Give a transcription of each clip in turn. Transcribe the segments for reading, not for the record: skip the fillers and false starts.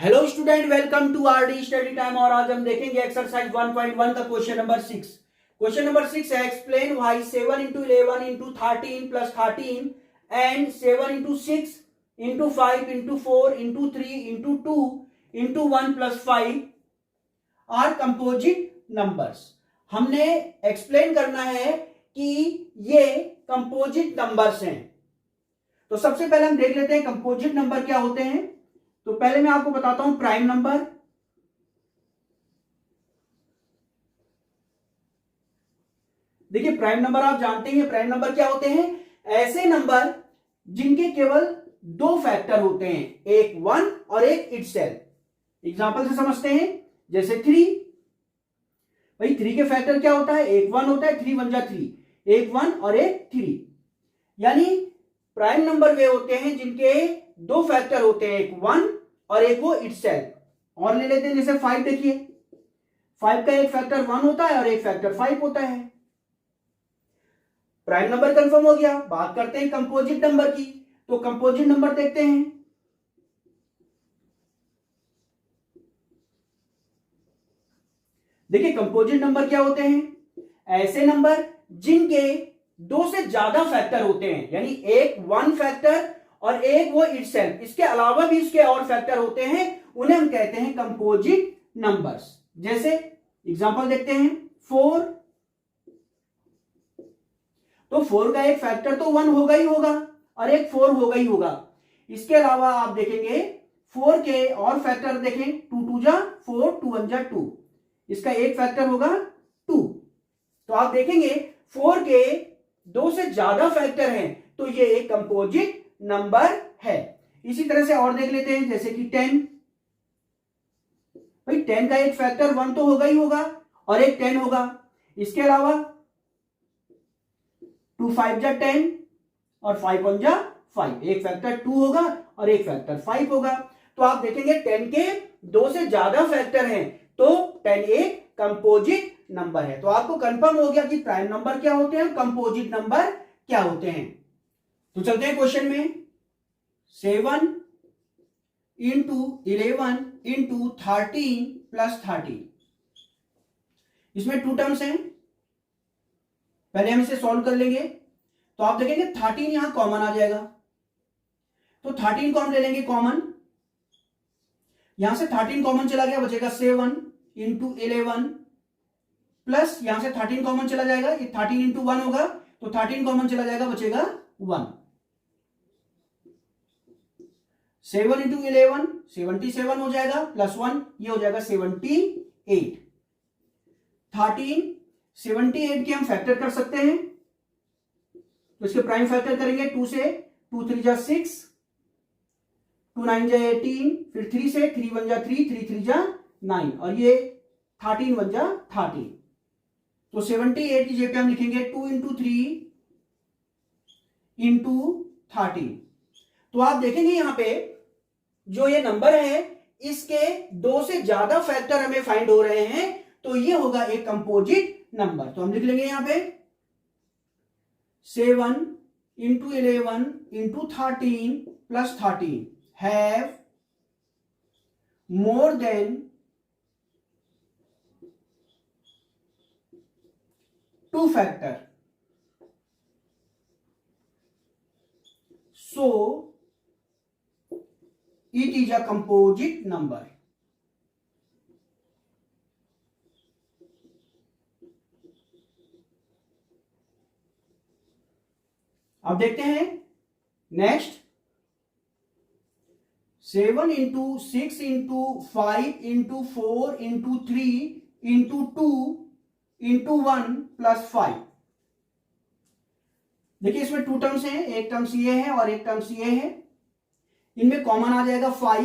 Hello student, welcome to RD study time. और आज हम देखेंगे एक्सरसाइज 1.1 का क्वेश्चन नंबर 6। क्वेश्चन नंबर 6 है explain why 7 into 11 into 13 plus 13 and 7 into 6 into 5 into 4 into 3 into 2 into 1 plus 5 are composite numbers. हमने explain करना है कि ये कंपोजिट नंबर्स हैं। तो सबसे पहले हम देख लेते हैं कंपोजिट नंबर क्या होते हैं। तो पहले मैं आपको बताता हूं प्राइम नंबर। देखिए प्राइम नंबर आप जानते हैं, प्राइम नंबर क्या होते हैं? ऐसे नंबर जिनके केवल दो फैक्टर होते हैं, एक 1 और एक इटसेल्फ। एग्जांपल से समझते हैं, जैसे 3। भाई 3 के फैक्टर क्या होता है? एक 1 होता है, 3 1 जा 3, एक 1 और एक 3। यानी प्राइम नंबर वे होते हैं जिनके दो फैक्टर होते हैं, एक 1 और एक वो इटसेल्फ। और ले लेते हैं जैसे 5। देखिए 5 का एक फैक्टर 1 होता है और एक फैक्टर 5 होता है। प्राइम नंबर कंफर्म हो गया। बात करते हैं कंपोजिट नंबर की। तो कंपोजिट नंबर देखते हैं। देखिए कंपोजिट नंबर क्या होते हैं? ऐसे नंबर जिनके दो से ज्यादा फैक्टर होते हैं, यानी एक 1 फैक्टर और एक वो इटसेल्फ, इसके अलावा भी इसके और फैक्टर होते हैं, उन्हें हम कहते हैं कंपोजिट नंबर्स। जैसे एग्जांपल देखते हैं 4। तो 4 का एक फैक्टर तो 1 होगा ही होगा और एक 4 होगा ही होगा। इसके अलावा आप देखेंगे 4 के और फैक्टर देखें, 2 2 जा 4, 2 1 जा 2, इसका एक फैक्टर होगा 2। तो आप देखेंगे 4 के दो से ज्यादा फैक्टर हैं, तो ये एक कंपोजिट नंबर है। इसी तरह से और देख लेते हैं, जैसे कि 10। भाई 10 का एक फैक्टर 1 तो होगा ही होगा और एक 10 होगा। इसके अलावा 2 5 जा 10 और 5 1 जा 5, एक फैक्टर 2 होगा और एक फैक्टर 5 होगा। तो आप देखेंगे 10 के दो से ज्यादा फैक्टर हैं, तो 10 एक कंपोजिट नंबर है। तो आपको कंफर्म हो गया कि प्राइम नंबर क्या होते हैं, कंपोजिट नंबर क्या होते हैं। तो चलते हैं क्वेश्चन में। 7 into 11 into 13 plus 13, इसमें 2 टर्म्स हैं। पहले हम इसे सॉल्व कर लेंगे। तो आप देखेंगे 13 यहां कॉमन आ जाएगा, तो 13 को हम ले लेंगे कॉमन। यहां से 13 कॉमन चला गया, बचेगा 7 into 11 प्लस यहां से 13 कॉमन चला जाएगा, ये 13 into 1 होगा, तो 13 कॉमन चला जाएगा, बचेगा 1। 7 into 11 77 हो जाएगा, प्लस 1 ये हो जाएगा 78। 13 78 के हम फैक्टर कर सकते हैं, तो इसके प्राइम फैक्टर करेंगे 2 से, 2 3 जा 6, 2 9 जा 18, फिर 3 से, 3 1 जा 3, 3 3 जा 9, और ये 13 1 जा 13। तो 78 की जगह पे हम लिखेंगे 2 into 3 into 13। तो आप देखेंगे यहां पे जो ये नंबर है, इसके दो से ज्यादा फैक्टर हमें फाइंड हो रहे हैं, तो ये होगा एक कंपोजिट नंबर। तो हम लिख लेंगे यहां पे 7 into 11 into 13 plus 13 have more than 2 factor, so it is a composite number। अब देखते हैं next. 7 into 6 into 5 into 4 into 3 into 2 into 1 plus 5। देखिए इसमें 2 टर्म्स हैं, एक टर्म्स ये है और एक टर्म्स ये है। इनमें कॉमन आ जाएगा 5,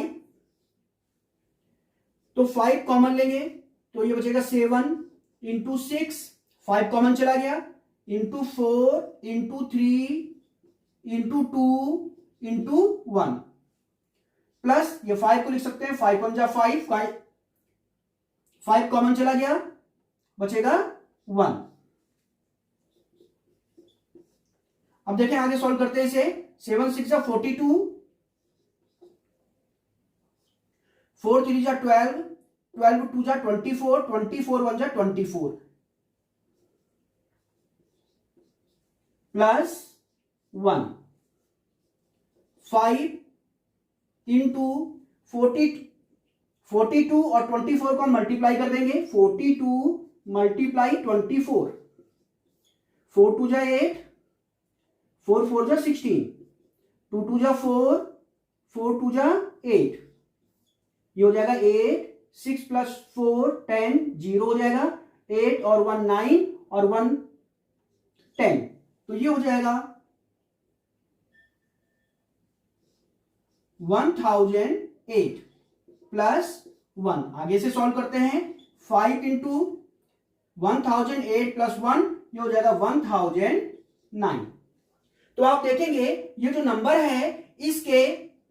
तो 5 कॉमन लेंगे, तो ये बचेगा 7 into 6, 5 कॉमन चला गया, into 4 into 3 into 2 into 1 plus ये 5 को लिख सकते हैं 5 1 जा 5, 5 कॉमन चला गया, बचेगा 1। अब देखें आगे सॉल्व करते हैं इसे। 7 6 जा 42, 4 3 जा 12, 12 2 जा 24, 24 1 जा 24 प्लस 1, 5 इंटू 42 और 24 को हम मल्टीप्लाई कर देंगे, 42 मल्टीप्लाई 24, 4 2 जा 8, 4 4 जा 16, 2 2 जा 4, 4 2 जा 8, ये हो जाएगा 8, 6 प्लस 4 10, 0 हो जाएगा, 8 और 1 9 और 1 10, तो ये हो जाएगा 1008 प्लस 1। आगे से सॉल्व करते हैं, 5 इंटू 1008 प्लस 1, ये हो जाएगा 1009। तो आप देखेंगे ये जो नंबर है इसके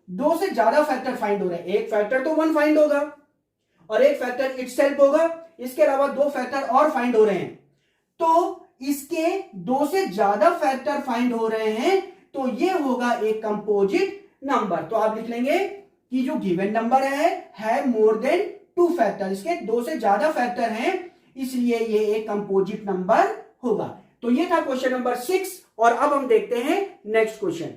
दो से ज्यादा फैक्टर फाइंड हो रहे हैं। एक फैक्टर तो 1 फाइंड होगा और एक फैक्टर इटसेल्फ होगा, इसके अलावा 2 फैक्टर और फाइंड हो रहे हैं। तो इसके 2 से ज्यादा फैक्टर फाइंड हो रहे हैं, तो ये होगा एक कंपोजिट नंबर। तो आप लिख लेंगे कि जो गिवन नंबर है मोर देन 2 फैक्टर, इसके 2 से ज्यादा फैक्टर हैं, इसलिए ये एक कंपोजिट नंबर होगा। तो ये था क्वेश्चन नंबर 6 और अब हम देखते हैं नेक्स्ट क्वेश्चन।